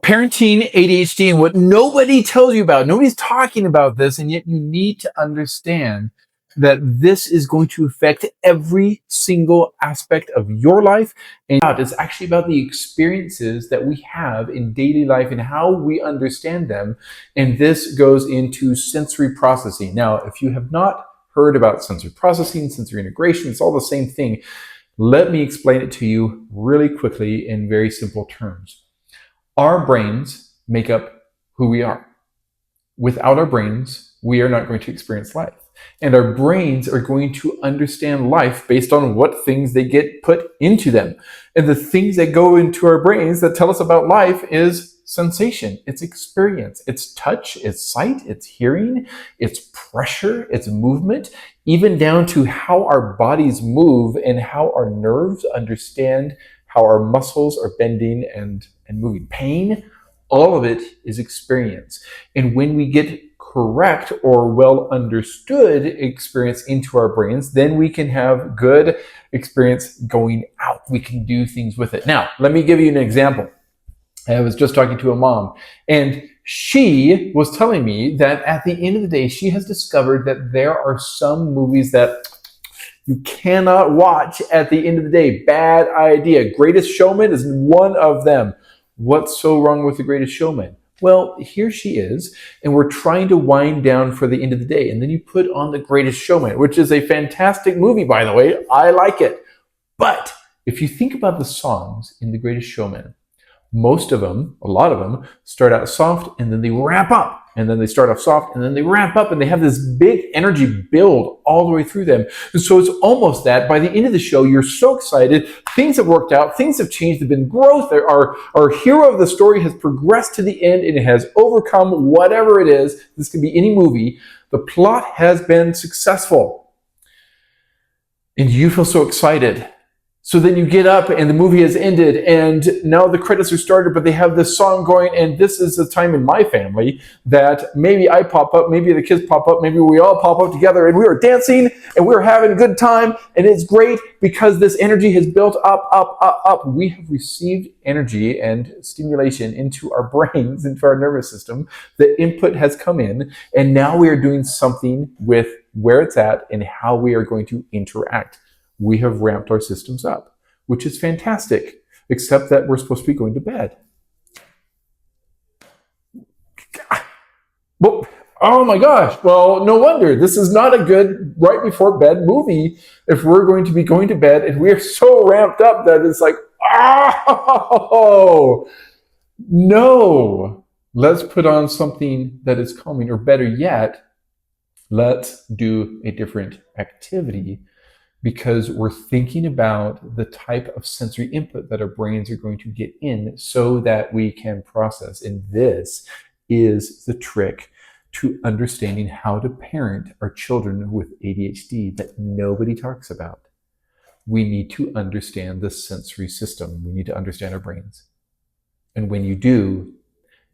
Parenting, ADHD, and what nobody tells you about. Nobody's talking about this, and yet you need to understand that this is going to affect every single aspect of your life. And it's actually about the experiences that we have in daily life and how we understand them. And this goes into sensory processing. Now, if you have not heard about sensory processing, sensory integration, it's all the same thing. Let me explain it to you really quickly in very simple terms. Our brains make up who we are. Without our brains, we are not going to experience life. And our brains are going to understand life based on what things they get put into them. And the things that go into our brains that tell us about life is sensation, it's experience, it's touch, it's sight, it's hearing, it's pressure, it's movement, even down to how our bodies move and how our nerves understand how our muscles are bending and moving. Pain, all of it is experience. And when we get correct or well understood experience into our brains, then we can have good experience going out. We can do things with it. Now, let me give you an example. I was just talking to a mom, and she was telling me that at the end of the day, she has discovered that there are some movies that you cannot watch at the end of the day. Bad idea. Greatest Showman is one of them. What's so wrong with The Greatest Showman? Well, here she is, and we're trying to wind down for the end of the day. And then you put on The Greatest Showman, which is a fantastic movie, by the way. I like it. But if you think about the songs in The Greatest Showman, most of them, a lot of them, start out soft and then they ramp up. And then they start off soft and then they ramp up, and they have this big energy build all the way through them. And so it's almost that by the end of the show, you're so excited. Things have worked out. Things have changed. There's been growth. Our hero of the story has progressed to the end and it has overcome whatever it is. This can be any movie. The plot has been successful. And you feel so excited. So then you get up and the movie has ended and now the credits are started, but they have this song going, and this is the time in my family that maybe I pop up, maybe the kids pop up, maybe we all pop up together, and we are dancing and we are having a good time, and it's great because this energy has built up, up, up, up. We have received energy and stimulation into our brains, into our nervous system. The input has come in, and now we are doing something with where it's at and how we are going to interact. We have ramped our systems up, which is fantastic, except that we're supposed to be going to bed. Well, oh my gosh. Well, no wonder. This is not a good right before bed movie if we're going to be going to bed and we're so ramped up that it's like, oh, no. Let's put on something that is calming, or better yet, let's do a different activity, because we're thinking about the type of sensory input that our brains are going to get in so that we can process. And this is the trick to understanding how to parent our children with ADHD that nobody talks about. We need to understand the sensory system. We need to understand our brains. And when you do,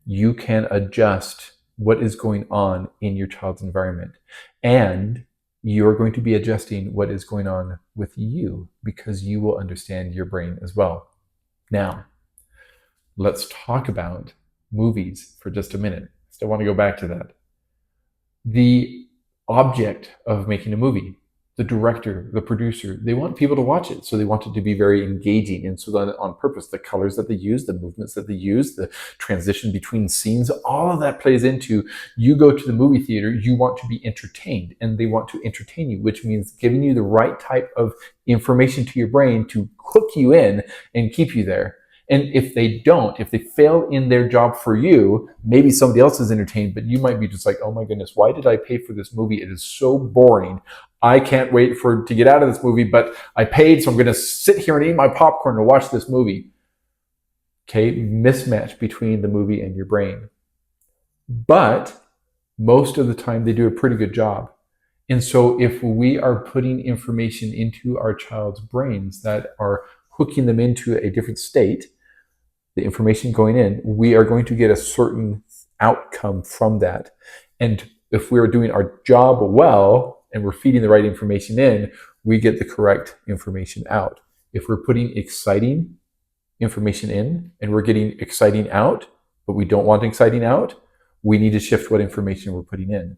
you can adjust what is going on in your child's environment. And you're going to be adjusting what is going on with you because you will understand your brain as well. Now, let's talk about movies for just a minute. Still want to go back to that. The object of making a movie, the director, the producer, they want people to watch it. So they want it to be very engaging. And so then on purpose, the colors that they use, the movements that they use, the transition between scenes, all of that plays into, you go to the movie theater, you want to be entertained, and they want to entertain you, which means giving you the right type of information to your brain to hook you in and keep you there. And if they don't, if they fail in their job for you, maybe somebody else is entertained, but you might be just like, oh my goodness, why did I pay for this movie? It is so boring. I can't wait to get out of this movie, but I paid, so I'm going to sit here and eat my popcorn to watch this movie. Okay, mismatch between the movie and your brain. But most of the time they do a pretty good job. And so if we are putting information into our child's brains that are hooking them into a different state, the information going in, we are going to get a certain outcome from that. And if we're doing our job well and we're feeding the right information in, we get the correct information out. If we're putting exciting information in and we're getting exciting out, but we don't want exciting out, we need to shift what information we're putting in.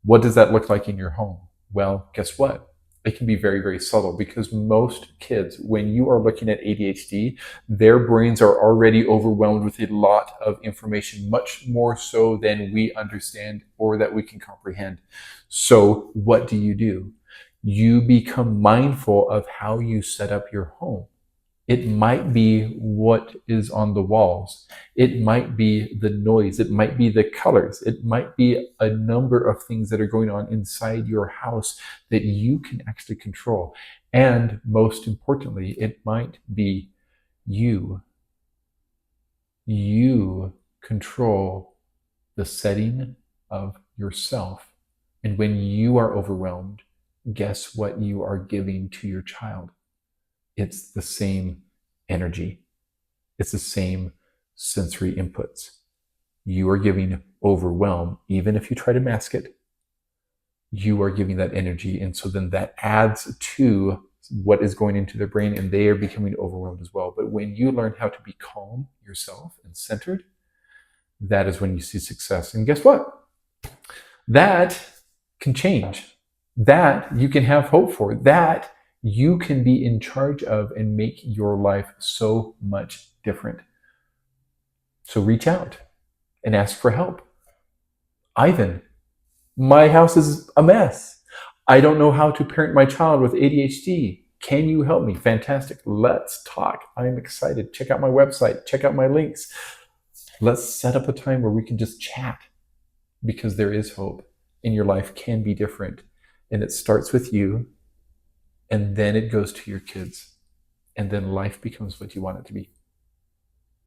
What does that look like in your home? Well, guess what? It can be very, very subtle, because most kids, when you are looking at ADHD, their brains are already overwhelmed with a lot of information, much more so than we understand or that we can comprehend. So what do? You become mindful of how you set up your home. It might be what is on the walls. It might be the noise. It might be the colors. It might be a number of things that are going on inside your house that you can actually control. And most importantly, it might be you. You control the setting of yourself. And when you are overwhelmed, guess what you are giving to your child? It's the same energy. It's the same sensory inputs. You are giving overwhelm, even if you try to mask it. You are giving that energy. And so then that adds to what is going into their brain, and they are becoming overwhelmed as well. But when you learn how to be calm yourself and centered, that is when you see success. And guess what? That can change. That you can have hope for. That you can be in charge of and make your life so much different. So reach out and ask for help. Ivan, my house is a mess. I don't know how to parent my child with ADHD. Can you help me? Fantastic. Let's talk. I'm excited. Check out my website. Check out my links. Let's set up a time where we can just chat, because there is hope and your life can be different. And it starts with you, and then it goes to your kids, and then life becomes what you want it to be.